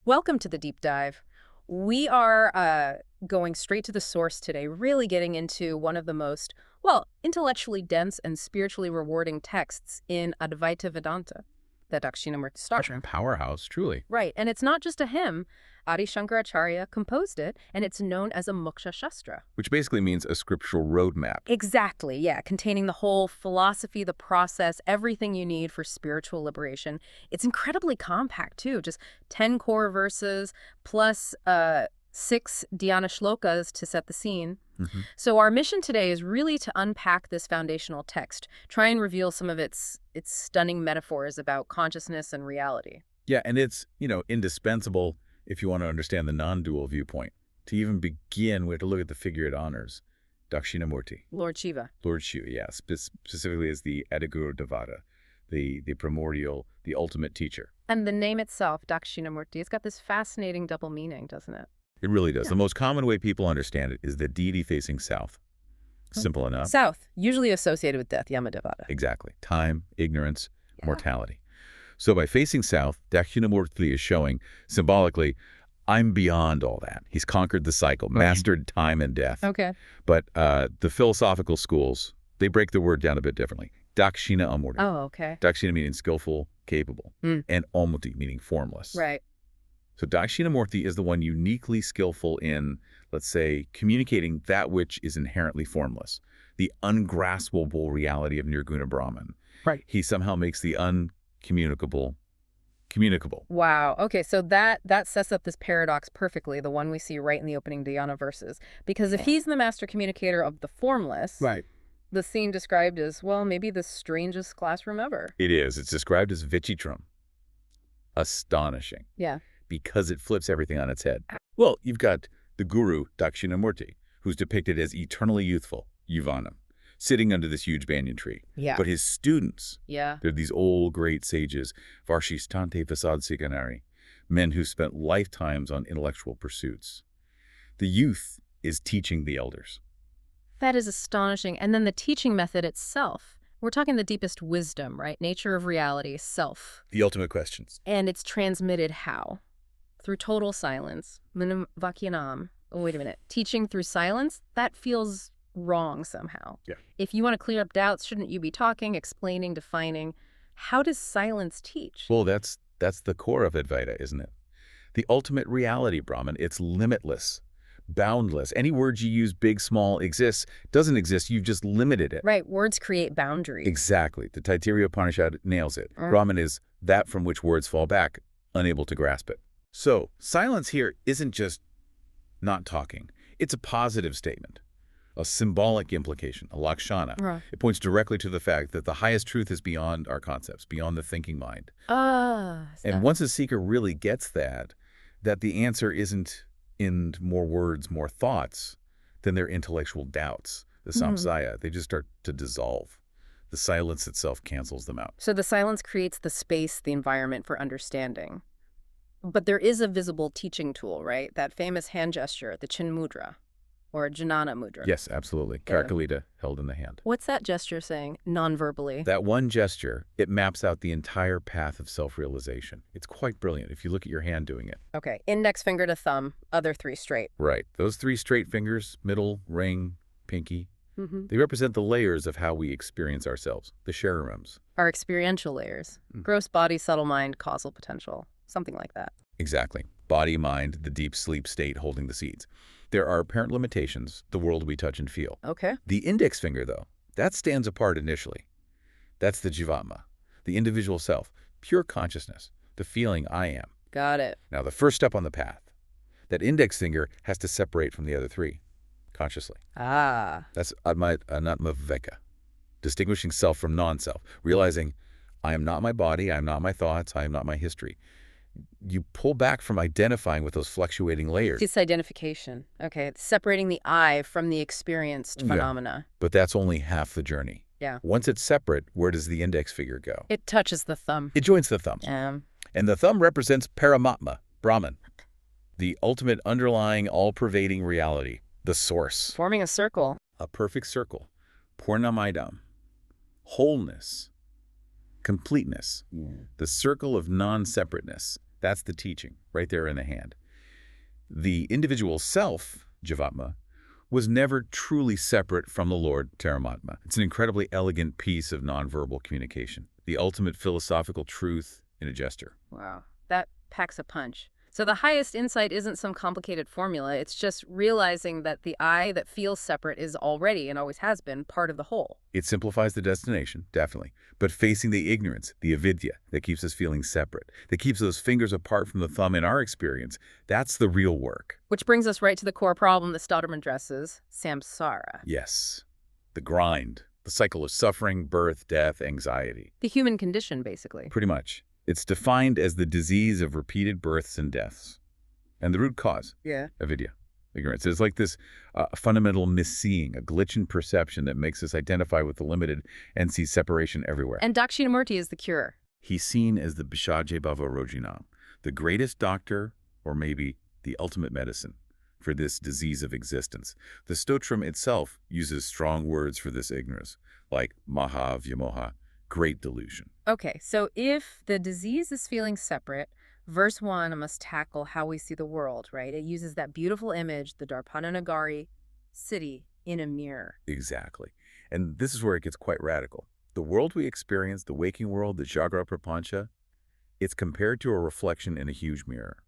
Welcome to the deep dive. We are going straight to the source today, really getting into one of the most, well, intellectually dense and spiritually rewarding texts in Advaita Vedanta, the Dakshinamurthy Stotram. Powerhouse, truly. Right, and it's not just a hymn. Adi Shankaracharya composed it, and it's known as a Moksha Shastra. Which basically means a scriptural roadmap. Exactly, yeah, containing the whole philosophy, the process, everything you need for spiritual liberation. It's incredibly compact, too, just 10 core verses plus 6 dhyana shlokas to set the scene. So our mission today is really to unpack this foundational text, try and reveal some of its stunning metaphors about consciousness and reality. Yeah, and it's, indispensable if you want to understand the non-dual viewpoint. To even begin, we have to look at the figure it honors, Dakshinamurthy. LordShiva. LordShiva, yeah, specifically as the Devata, the primordial, the ultimate teacher. And the name itself, Dakshinamurthy, it's got this fascinating double meaning, doesn't it? It really does. Yeah. The most common way people understand it is the deity facing south. Simple enough. South, usually associated with death, Yamadevata. Exactly. Time, ignorance, mortality. So by facing south, Dakshinamurthy is showing, symbolically, I'm beyond all that. He's conquered the cycle, mastered time and death. Okay. But the philosophical schools, they break the word down a bit differently. Dakshinamurthy. Oh, okay. Dakshina meaning skillful, capable, and Amurti meaning formless. Right. So Dakshinamurthy is the one uniquely skillful in, let's say, communicating that which is inherently formless, the ungraspable reality of Nirguna Brahman. Right. He somehow makes the uncommunicable communicable. Wow. Okay, so that sets up this paradox perfectly, the one we see right in the opening dhyana verses. Because if he's the master communicator of the formless, Right. the scene described as, well, maybe the strangest classroom ever. It is. It's described as vichitram. Astonishing. Yeah. Because it flips everything on its head. Well, you've got the guru, Dakshinamurthy, who's depicted as eternally youthful, Yuvanam, sitting under this huge banyan tree. Yeah. But his students, Yeah. they're these old great sages, Varshistante Vasadsikanari, men who spent lifetimes on intellectual pursuits. The youth is teaching the elders. That is astonishing. And then the teaching method itself. We're talking the deepest wisdom, right? Nature of reality, self. The ultimate questions. And it's transmitted how? Through total silence. Mouna Vyakhyana. Oh, wait a minute. Teaching through silence? That feels wrong somehow. Yeah. If you want to clear up doubts, shouldn't you be talking, explaining, defining? How does silence teach? Well, that's the core of Advaita, isn't it? The ultimate reality, Brahman, it's limitless, boundless. Any word you use, big, small, exists, doesn't exist, you've just limited it. Right, words create boundaries. Exactly. The Taittiriya Upanishad nails it. Brahman is that from which words fall back, unable to grasp it. So, silence here isn't just not talking. It's a positive statement, a symbolic implication, a lakshana. Right. It points directly to the fact that the highest truth is beyond our concepts, beyond the thinking mind. And once a seeker really gets that the answer isn't in more words, more thoughts, than their intellectual doubts, the samsaya, they just start to dissolve. The silence itself cancels them out. So the silence creates the space, the environment for understanding. But there is a visible teaching tool, right? That famous hand gesture, the chin mudra, or Jnana mudra. Yes, absolutely. Yeah. Karakalita held in the hand. What's that gesture saying, non-verbally? That one gesture, it maps out the entire path of self-realization. It's quite brilliant if you look at your hand doing it. Okay, index finger to thumb, other three straight. Right. Those three straight fingers, middle, ring, pinky, they represent the layers of how we experience ourselves, the sharirams. Our experiential layers. Gross body, subtle mind, causal potential. Something like that. Exactly. Body, mind, the deep sleep state holding the seeds. There are apparent limitations, the world we touch and feel. Okay. The index finger, though, that stands apart initially. That's the jivatma, the individual self, pure consciousness, the feeling I am. Got it. Now, the first step on the path, that index finger has to separate from the other three, consciously. Ah. That's Advaita Vedanta, distinguishing self from non-self, realizing I am not my body, I am not my thoughts, I am not my history. You pull back from identifying with those fluctuating layers. Disidentification. Okay, separating the I from the experienced phenomena. But that's only half the journey. Yeah. Once it's separate, where does the index finger go? It touches the thumb. It joins the thumb. And the thumb represents Paramatma, Brahman, the ultimate underlying, all-pervading reality, the source. Forming a circle. A perfect circle. Purnamaidam. Wholeness. Completeness. The circle of non-separateness. That's the teaching, right there in the hand. The individual self, Jivatma, was never truly separate from the Lord Paramatma. It's an incredibly elegant piece of nonverbal communication, the ultimate philosophical truth in a gesture. Wow, that packs a punch. So the highest insight isn't some complicated formula. It's just realizing that the I that feels separate is already, and always has been, part of the whole. It simplifies the destination, definitely, but facing the ignorance, the avidya, that keeps us feeling separate, that keeps those fingers apart from the thumb in our experience, that's the real work. Which brings us right to the core problem that Stotram addresses, samsara. Yes, the grind, the cycle of suffering, birth, death, anxiety. The human condition, basically. Pretty much. It's defined as the disease of repeated births and deaths. And the root cause, avidya, ignorance. It's like this fundamental misseeing, a glitch in perception that makes us identify with the limited and see separation everywhere. And Dakshinamurthy is the cure. He's seen as the Bishaje Bhava Rojinam, the greatest doctor, or maybe the ultimate medicine, for this disease of existence. The Stotram itself uses strong words for this ignorance, like Maha Vyamoha, great delusion. Okay, so if the disease is feeling separate, verse 1 must tackle how we see the world, right? It uses that beautiful image, the Darpana Nagari city in a mirror. Exactly. And this is where it gets quite radical. The world we experience, the waking world, the Jagra Prapancha, it's compared to a reflection in a huge mirror.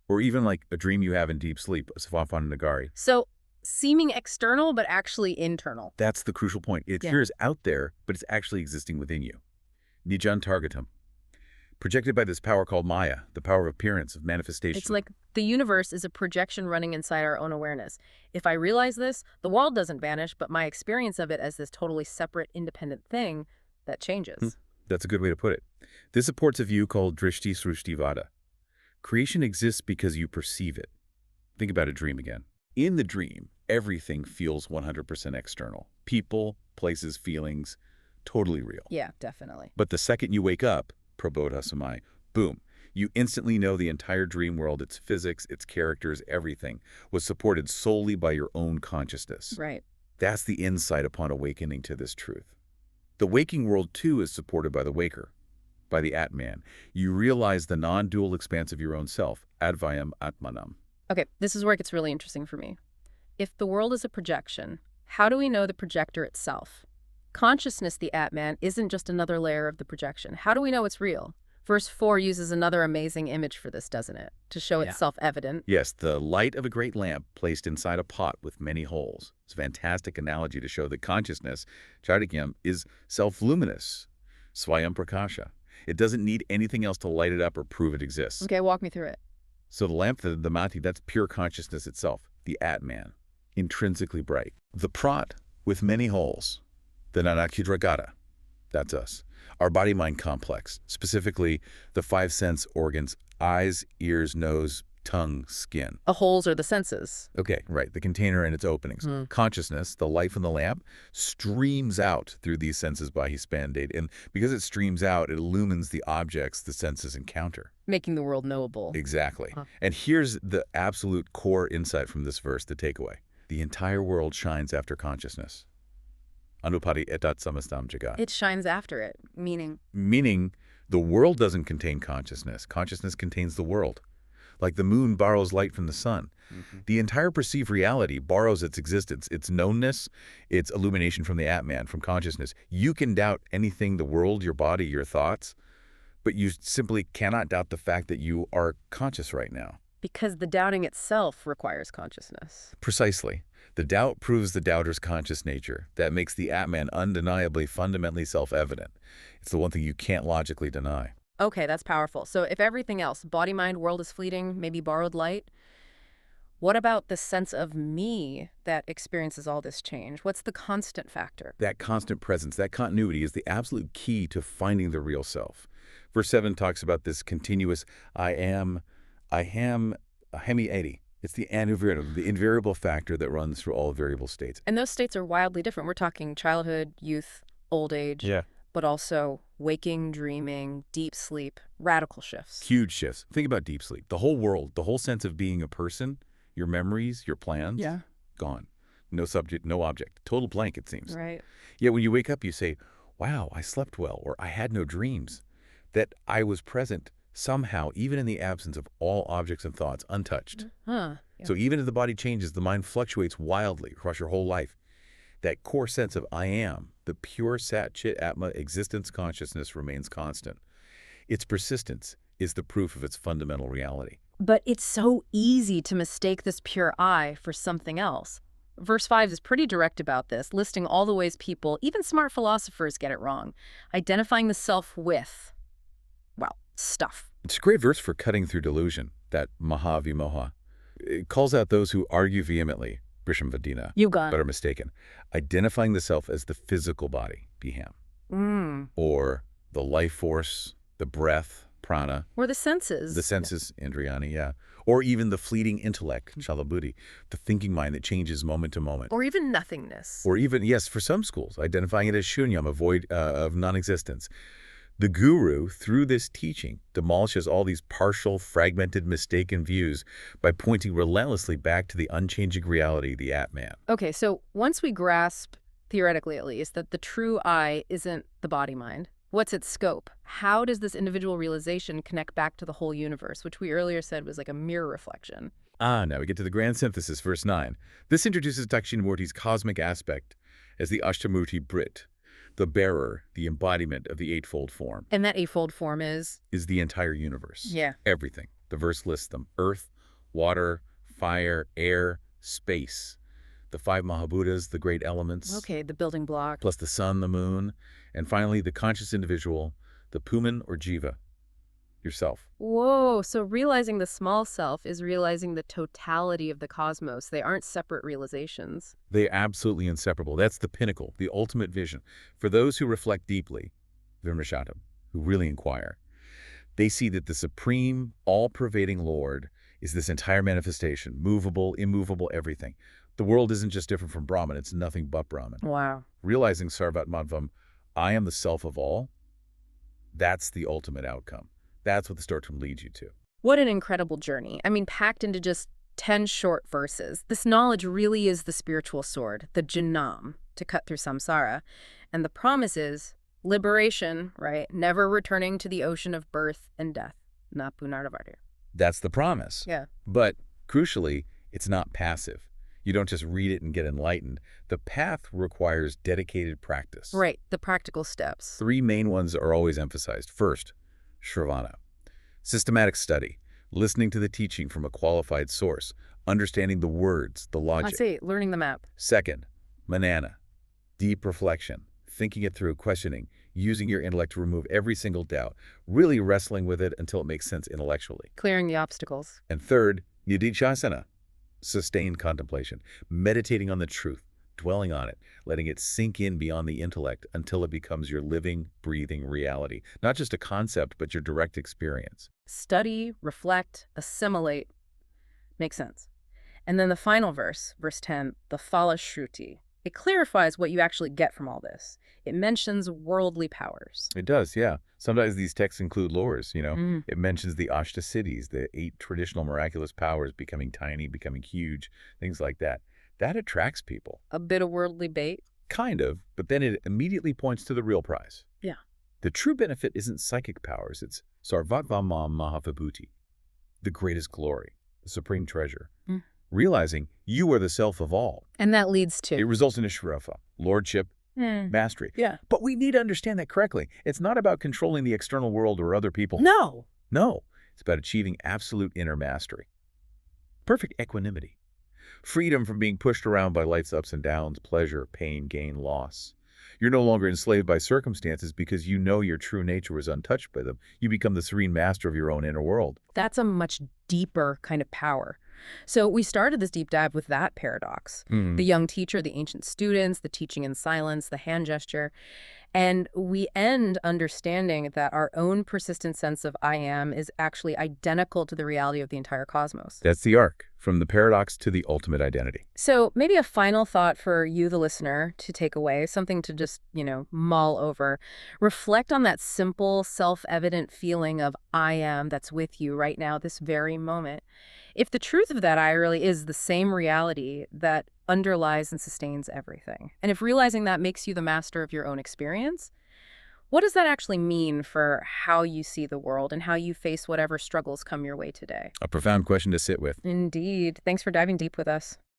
Or even like a dream you have in deep sleep, a Svapana Nagari. So seeming external, but actually internal. That's the crucial point. It appears out there, but it's actually existing within you. Nijan Targatam. Projected by this power called Maya, the power of appearance, of manifestation. It's like the universe is a projection running inside our own awareness. If I realize this, the world doesn't vanish, but my experience of it as this totally separate, independent thing, that changes. That's a good way to put it. This supports a view called Drishti Srushtivada. Creation exists because you perceive it. Think about a dream again. In the dream, everything feels 100% external. People, places, feelings, totally real. Yeah, definitely. But the second you wake up, prabodha samai, boom, you instantly know the entire dream world, its physics, its characters, everything, was supported solely by your own consciousness. Right. That's the insight upon awakening to this truth. The waking world, too, is supported by the waker, by the Atman. You realize the non-dual expanse of your own self, Advayam Atmanam. Okay, this is where it gets really interesting for me. If the world is a projection, how do we know the projector itself? Consciousness, the Atman, isn't just another layer of the projection. How do we know it's real? Verse 4 uses another amazing image for this, doesn't it? To show it's self-evident. Yes, the light of a great lamp placed inside a pot with many holes. It's a fantastic analogy to show that consciousness, Chaidakyam, is self-luminous, Swayam Prakasha. It doesn't need anything else to light it up or prove it exists. Okay, walk me through it. So the lamp, the mati, that's pure consciousness itself, the Atman, intrinsically bright. The prat with many holes, the Nanakidragata, that's us. Our body-mind complex, specifically the 5 sense organs, eyes, ears, nose, tongue, skin. The holes are the senses. Okay, right, the container and its openings. Consciousness, the life in the lamp, streams out through these senses by his Band-Aid. And because it streams out, it illumines the objects the senses encounter. Making the world knowable. Exactly. And here's the absolute core insight from this verse, the takeaway. The entire world shines after consciousness. Anupati etat samastam jagat. It shines after it, meaning? Meaning the world doesn't contain consciousness. Consciousness contains the world. Like the moon borrows light from the sun. The entire perceived reality borrows its existence, its knownness, its illumination from the Atman, from consciousness. You can doubt anything, the world, your body, your thoughts, but you simply cannot doubt the fact that you are conscious right now. Because the doubting itself requires consciousness. Precisely. The doubt proves the doubter's conscious nature. That makes the Atman undeniably, fundamentally self-evident. It's the one thing you can't logically deny. Okay, that's powerful. So if everything else, body, mind, world is fleeting, maybe borrowed light, what about the sense of me that experiences all this change? What's the constant factor? That constant presence, that continuity is the absolute key to finding the real self. Verse 7 talks about this continuous I am, hemi-edi. It's the invariable factor that runs through all variable states. And those states are wildly different. We're talking childhood, youth, old age. Yeah. But also waking, dreaming, deep sleep, radical shifts. Huge shifts. Think about deep sleep. The whole world, the whole sense of being a person, your memories, your plans, gone. No subject, no object. Total blank, it seems. Right. Yet when you wake up, you say, wow, I slept well, or I had no dreams. That I was present somehow, even in the absence of all objects and thoughts, untouched. Yeah. So even if the body changes, the mind fluctuates wildly across your whole life. That core sense of I am, the pure Sat Chit Atma existence consciousness remains constant. Its persistence is the proof of its fundamental reality. But it's so easy to mistake this pure I for something else. Verse 5 is pretty direct about this, listing all the ways people, even smart philosophers, get it wrong. Identifying the self with, well, stuff. It's a great verse for cutting through delusion, that Mahavimoha. It calls out those who argue vehemently, Brishamvadina, You got but it. are mistaken. Identifying the self as the physical body, Biham, or the life force, the breath, prana, Or the senses. the senses, Indriyani, yeah, or even the fleeting intellect, Chalabuddhi, the thinking mind that changes moment to moment. Or even nothingness. Or even, yes, for some schools, identifying it as shunyam, a void of non-existence. The guru, through this teaching, demolishes all these partial, fragmented, mistaken views by pointing relentlessly back to the unchanging reality, the Atman. Okay, so once we grasp, theoretically at least, that the true I isn't the body-mind, what's its scope? How does this individual realization connect back to the whole universe, which we earlier said was like a mirror reflection? Now we get to the grand synthesis, verse 9. This introduces Dakshinamurthy's cosmic aspect as the Ashtamurti Brit, the bearer, the embodiment of the eightfold form. And that eightfold form is the entire universe. Yeah. Everything. The verse lists them. Earth, water, fire, air, space. The five Mahabhutas, the great elements. Okay, the building block. Plus the sun, the moon. And finally, the conscious individual, the Puman or Jiva, yourself. Whoa, so realizing the small self is realizing the totality of the cosmos. They aren't separate realizations. They're absolutely inseparable. That's the pinnacle, the ultimate vision. For those who reflect deeply, Vimrashatam, who really inquire, they see that the supreme, all-pervading Lord is this entire manifestation, movable, immovable, everything. The world isn't just different from Brahman, it's nothing but Brahman. Wow. Realizing Sarvat Madhvam, I am the self of all, that's the ultimate outcome. That's what the Stotram leads you to. What an incredible journey. I mean, packed into just 10 short verses. This knowledge really is the spiritual sword, the Jnam, to cut through samsara. And the promise is liberation, right? Never returning to the ocean of birth and death. Na punarvatir. That's the promise. Yeah. But crucially, it's not passive. You don't just read it and get enlightened. The path requires dedicated practice. Right, the practical steps. 3 main ones are always emphasized. First, Shravana, systematic study, listening to the teaching from a qualified source, understanding the words, the logic. I see, learning the map. Second, Manana, deep reflection, thinking it through, questioning, using your intellect to remove every single doubt, really wrestling with it until it makes sense intellectually. Clearing the obstacles. And third, Nididhyasana, sustained contemplation, meditating on the truth, dwelling on it, letting it sink in beyond the intellect until it becomes your living, breathing reality. Not just a concept, but your direct experience. Study, reflect, assimilate. Makes sense. And then the final verse, verse 10, the Phalashruti. It clarifies what you actually get from all this. It mentions worldly powers. It does, yeah. Sometimes these texts include lores, It mentions the Ashta cities, the 8 traditional miraculous powers becoming tiny, becoming huge, things like that. That attracts people. A bit of worldly bait. Kind of, but then it immediately points to the real prize. Yeah. The true benefit isn't psychic powers, it's Sarvatvamam Mahavibhuti, the greatest glory, the supreme treasure. Realizing you are the self of all. And that leads to? It results in Ishvarafa, lordship, mastery. Yeah. But we need to understand that correctly. It's not about controlling the external world or other people. No. No. It's about achieving absolute inner mastery. Perfect equanimity. Freedom from being pushed around by life's ups and downs, pleasure, pain, gain, loss. You're no longer enslaved by circumstances because you know your true nature was untouched by them. You become the serene master of your own inner world. That's a much deeper kind of power. So we started this deep dive with that paradox. The young teacher, the ancient students, the teaching in silence, the hand gesture. And we end understanding that our own persistent sense of I am is actually identical to the reality of the entire cosmos. That's the arc, from the paradox to the ultimate identity. So maybe a final thought for you, the listener, to take away, something to just, mull over. Reflect on that simple, self-evident feeling of I am that's with you right now, this very moment. If the truth of that I really is the same reality that underlies and sustains everything, and if realizing that makes you the master of your own experience, What does that actually mean for how you see the world and how you face whatever struggles come your way today? A profound question to sit with. Indeed. Thanks for diving deep with us.